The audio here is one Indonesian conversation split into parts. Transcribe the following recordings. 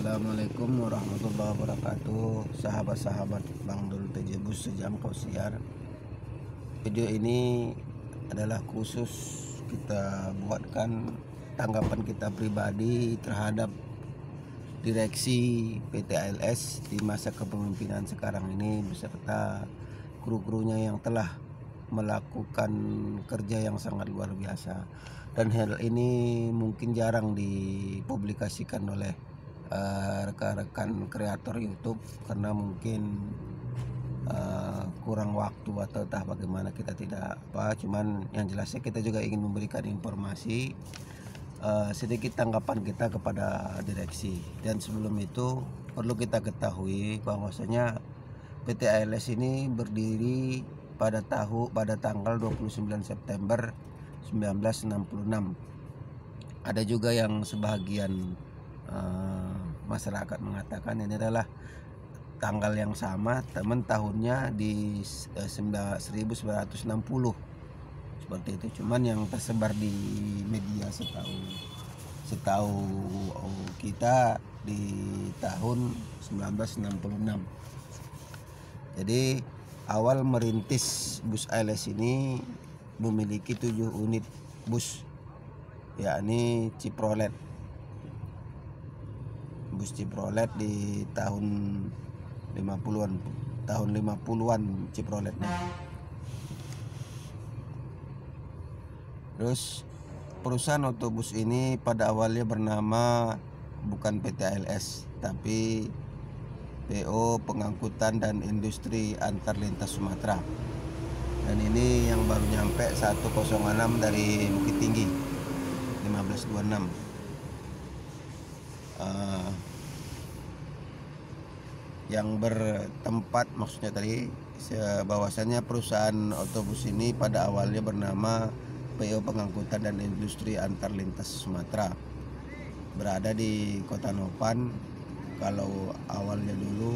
Assalamualaikum warahmatullahi wabarakatuh. Sahabat-sahabat Bang Dul TJ Bus sejam kau siar. Video ini adalah khusus kita buatkan tanggapan kita pribadi terhadap direksi PT ALS di masa kepemimpinan sekarang ini beserta kru-krunya yang telah melakukan kerja yang sangat luar biasa. Dan hal ini mungkin jarang dipublikasikan oleh rekan-rekan kreator YouTube karena mungkin kurang waktu atau entah bagaimana, kita tidak cuman yang jelasnya kita juga ingin memberikan informasi sedikit tanggapan kita kepada direksi. Dan sebelum itu perlu kita ketahui bahwasanya PT ALS ini berdiri pada tanggal 29 September 1966. Ada juga yang sebagian masyarakat mengatakan ini adalah tanggal yang sama, teman tahunnya di 1960 seperti itu. Cuman yang tersebar di media setahu kita di tahun 1966. Jadi awal merintis bus ALS ini memiliki 7 unit bus, yakni Chevrolet. Bus Chevrolet di tahun 50-an Chevroletnya. Terus perusahaan otobus ini pada awalnya bernama bukan PT ALS tapi PO Pengangkutan dan Industri Antar Lintas Sumatera. Dan ini yang baru nyampe 106 dari Bukit Tinggi 1526. Yang bertempat maksudnya tadi bahwasannya perusahaan otobus ini pada awalnya bernama PO Pengangkutan dan Industri Antar Lintas Sumatera, berada di Kota Nopan. Kalau awalnya dulu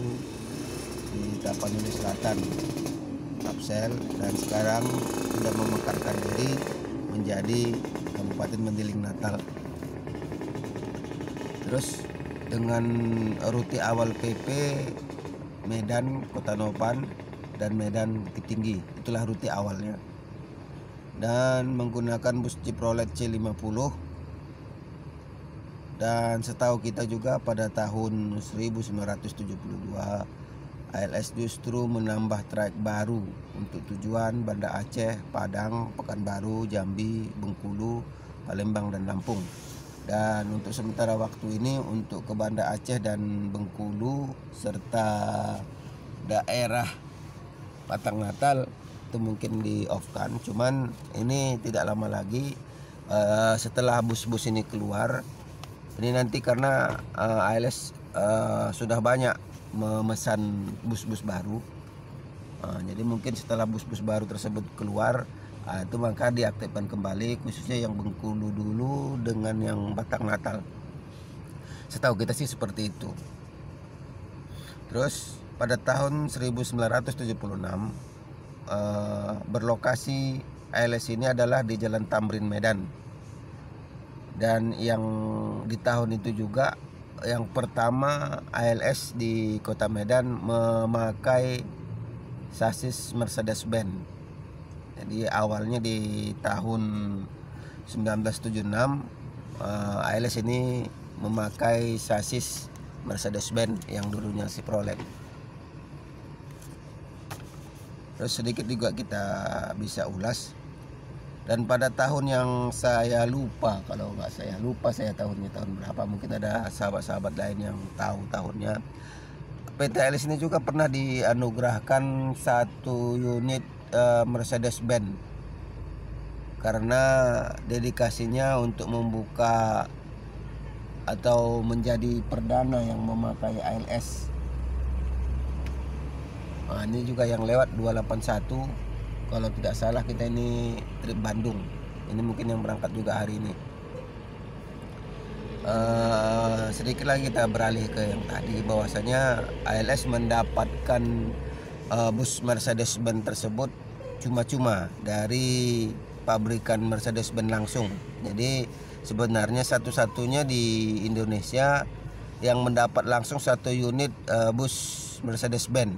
di Tapanuli Selatan, Kapsel, dan sekarang sudah memekarkan diri menjadi Kabupaten Mendiling Natal. Terus dengan rute awal PP Medan, Kota Nopan, dan Medan Bukit Tinggi, itulah rute awalnya. Dan menggunakan bus Chevrolet C50. Dan setahu kita juga pada tahun 1972 ALS justru menambah trayek baru untuk tujuan Banda Aceh, Padang, Pekanbaru, Jambi, Bengkulu, Palembang, dan Lampung. Dan untuk sementara waktu ini untuk ke Banda Aceh dan Bengkulu serta daerah Patang Natal itu mungkin di off kan. Cuman ini tidak lama lagi setelah bus-bus ini keluar, ini nanti karena ALS sudah banyak memesan bus-bus baru, jadi mungkin setelah bus-bus baru tersebut keluar, itu maka diaktifkan kembali khususnya yang Bengkulu dulu dengan yang Batang Natal. Setahu kita sih seperti itu. Terus pada tahun 1976 berlokasi ALS ini adalah di Jalan Tamrin, Medan. Dan yang di tahun itu juga yang pertama ALS di Kota Medan memakai sasis Mercedes-Benz. Jadi awalnya di tahun 1976 ALS ini memakai sasis Mercedes-Benz yang dulunya Chevrolet. Terus sedikit juga kita bisa ulas. Dan pada tahun yang saya lupa, kalau nggak saya lupa saya tahun berapa, mungkin ada sahabat-sahabat lain yang tahu tahunnya. PT ALS ini juga pernah dianugerahkan 1 unit Mercedes-Benz karena dedikasinya untuk membuka atau menjadi perdana yang memakai ALS. Nah, ini juga yang lewat 281 kalau tidak salah kita ini trip Bandung. Ini mungkin yang berangkat juga hari ini. Sedikit lagi kita beralih ke yang tadi bahwasanya ALS mendapatkan bus Mercedes-Benz tersebut cuma-cuma dari pabrikan Mercedes-Benz langsung. Jadi sebenarnya satu-satunya di Indonesia yang mendapat langsung satu unit bus Mercedes-Benz.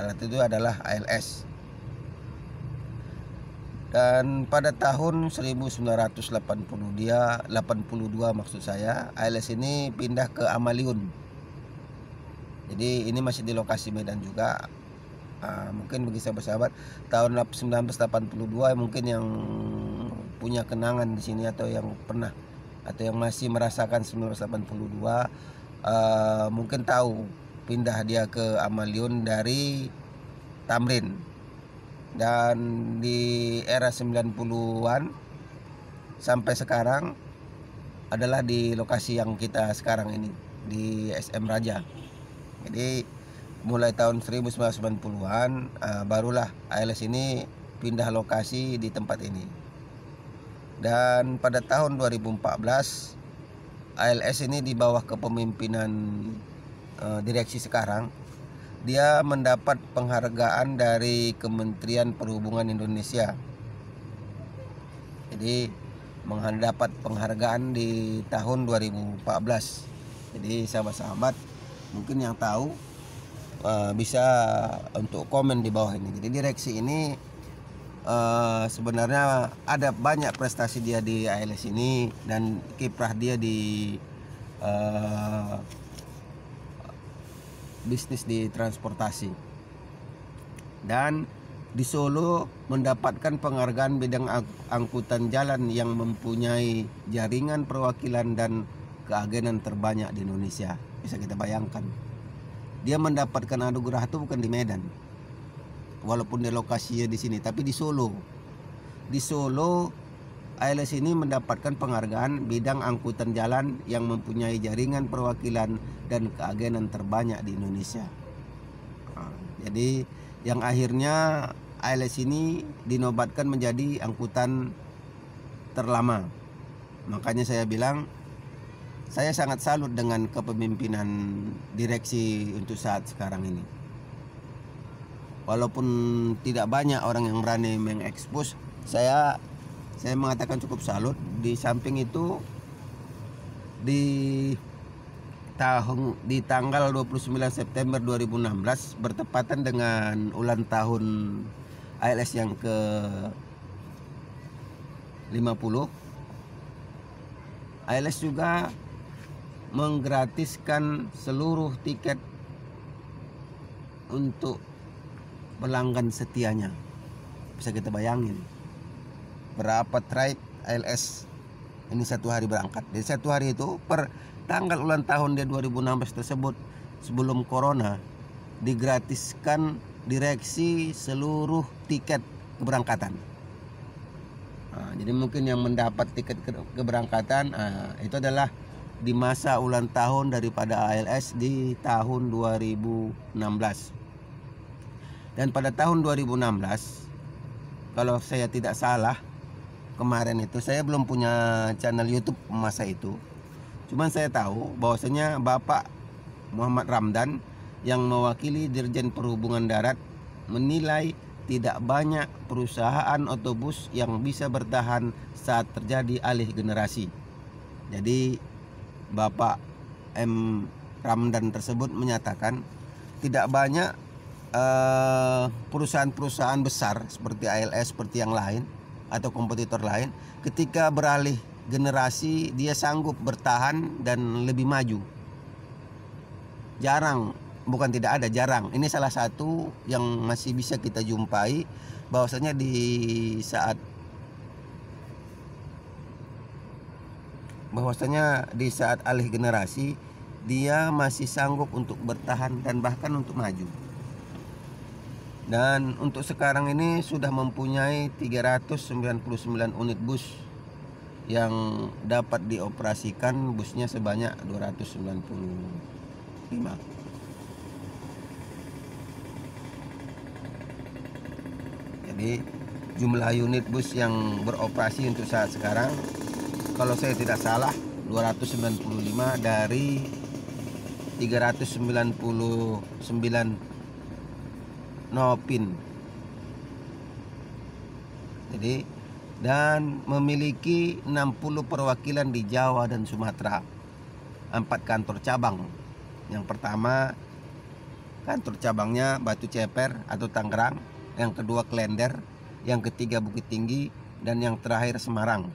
Alat itu adalah ALS. Dan pada tahun 1982 maksud saya, ALS ini pindah ke Amaliun. Jadi ini masih di lokasi Medan juga. Mungkin bagi sahabat-sahabat tahun 1982 mungkin yang punya kenangan di sini atau yang pernah atau yang masih merasakan 1982 mungkin tahu pindah dia ke Amaliun dari Tamrin. Dan di era 90-an sampai sekarang adalah di lokasi yang kita sekarang ini, di SM Raja. Jadi mulai tahun 1990-an barulah ALS ini pindah lokasi di tempat ini. Dan pada tahun 2014 ALS ini di bawah kepemimpinan direksi sekarang, dia mendapat penghargaan dari Kementerian Perhubungan Indonesia. Jadi mendapat penghargaan di tahun 2014. Jadi sahabat-sahabat mungkin yang tahu bisa untuk komen di bawah ini. Jadi direksi ini sebenarnya ada banyak prestasi dia di ALS ini dan kiprah dia di bisnis di transportasi. Dan di Solo mendapatkan penghargaan bidang angkutan jalan yang mempunyai jaringan perwakilan dan keagenan terbanyak di Indonesia. Bisa kita bayangkan. Dia mendapatkan anugerah itu bukan di Medan. Walaupun di lokasinya di sini, tapi di Solo. Di Solo ALS ini mendapatkan penghargaan bidang angkutan jalan yang mempunyai jaringan perwakilan dan keagenan terbanyak di Indonesia. Jadi yang akhirnya ALS ini dinobatkan menjadi angkutan terlama. Makanya saya bilang saya sangat salut dengan kepemimpinan direksi untuk saat sekarang ini. Walaupun tidak banyak orang yang berani mengekspos, saya mengatakan cukup salut. Di samping itu di tanggal 29 September 2016 bertepatan dengan ulang tahun ALS yang ke 50, ALS juga menggratiskan seluruh tiket untuk pelanggan setianya. Bisa kita bayangin berapa trip ALS ini satu hari berangkat. Di satu hari itu per tanggal ulang tahun dia 2016 tersebut, sebelum corona, digratiskan direksi seluruh tiket keberangkatan. Jadi mungkin yang mendapat tiket keberangkatan itu adalah di masa ulang tahun daripada ALS di tahun 2016. Dan pada tahun 2016, kalau saya tidak salah, kemarin itu saya belum punya channel YouTube masa itu. Cuman saya tahu bahwasanya Bapak Muhammad Ramdan yang mewakili Dirjen Perhubungan Darat menilai tidak banyak perusahaan otobus yang bisa bertahan saat terjadi alih generasi. Jadi Bapak M. Ramdan tersebut menyatakan tidak banyak perusahaan-perusahaan besar seperti ALS, seperti yang lain atau kompetitor lain, ketika beralih generasi dia sanggup bertahan dan lebih maju. Jarang, bukan tidak ada, jarang. Ini salah satu yang masih bisa kita jumpai, bahwasanya di saat alih generasi dia masih sanggup untuk bertahan dan bahkan untuk maju. Dan untuk sekarang ini sudah mempunyai 399 unit bus yang dapat dioperasikan, busnya sebanyak 295. Jadi jumlah unit bus yang beroperasi untuk saat sekarang, kalau saya tidak salah, 295 dari 399 Nopin. Jadi dan memiliki 60 perwakilan di Jawa dan Sumatera. 4 kantor cabang. Yang pertama kantor cabangnya Batu Ceper atau Tangerang, yang kedua Klender, yang ketiga Bukit Tinggi, dan yang terakhir Semarang.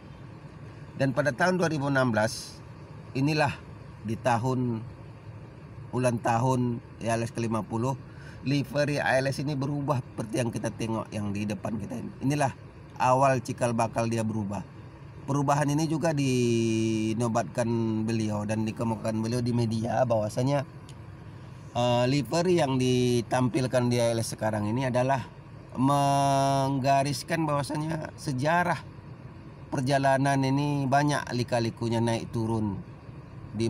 Dan pada tahun 2016 inilah di ulang tahun ALS ke-50, livery ALS ini berubah seperti yang kita tengok yang di depan kita ini. Inilah awal cikal bakal dia berubah. Perubahan ini juga dinobatkan beliau dan dikemukakan beliau di media bahwasanya livery yang ditampilkan di ALS sekarang ini adalah menggariskan bahwasanya sejarah perjalanan ini banyak lika-likunya naik turun di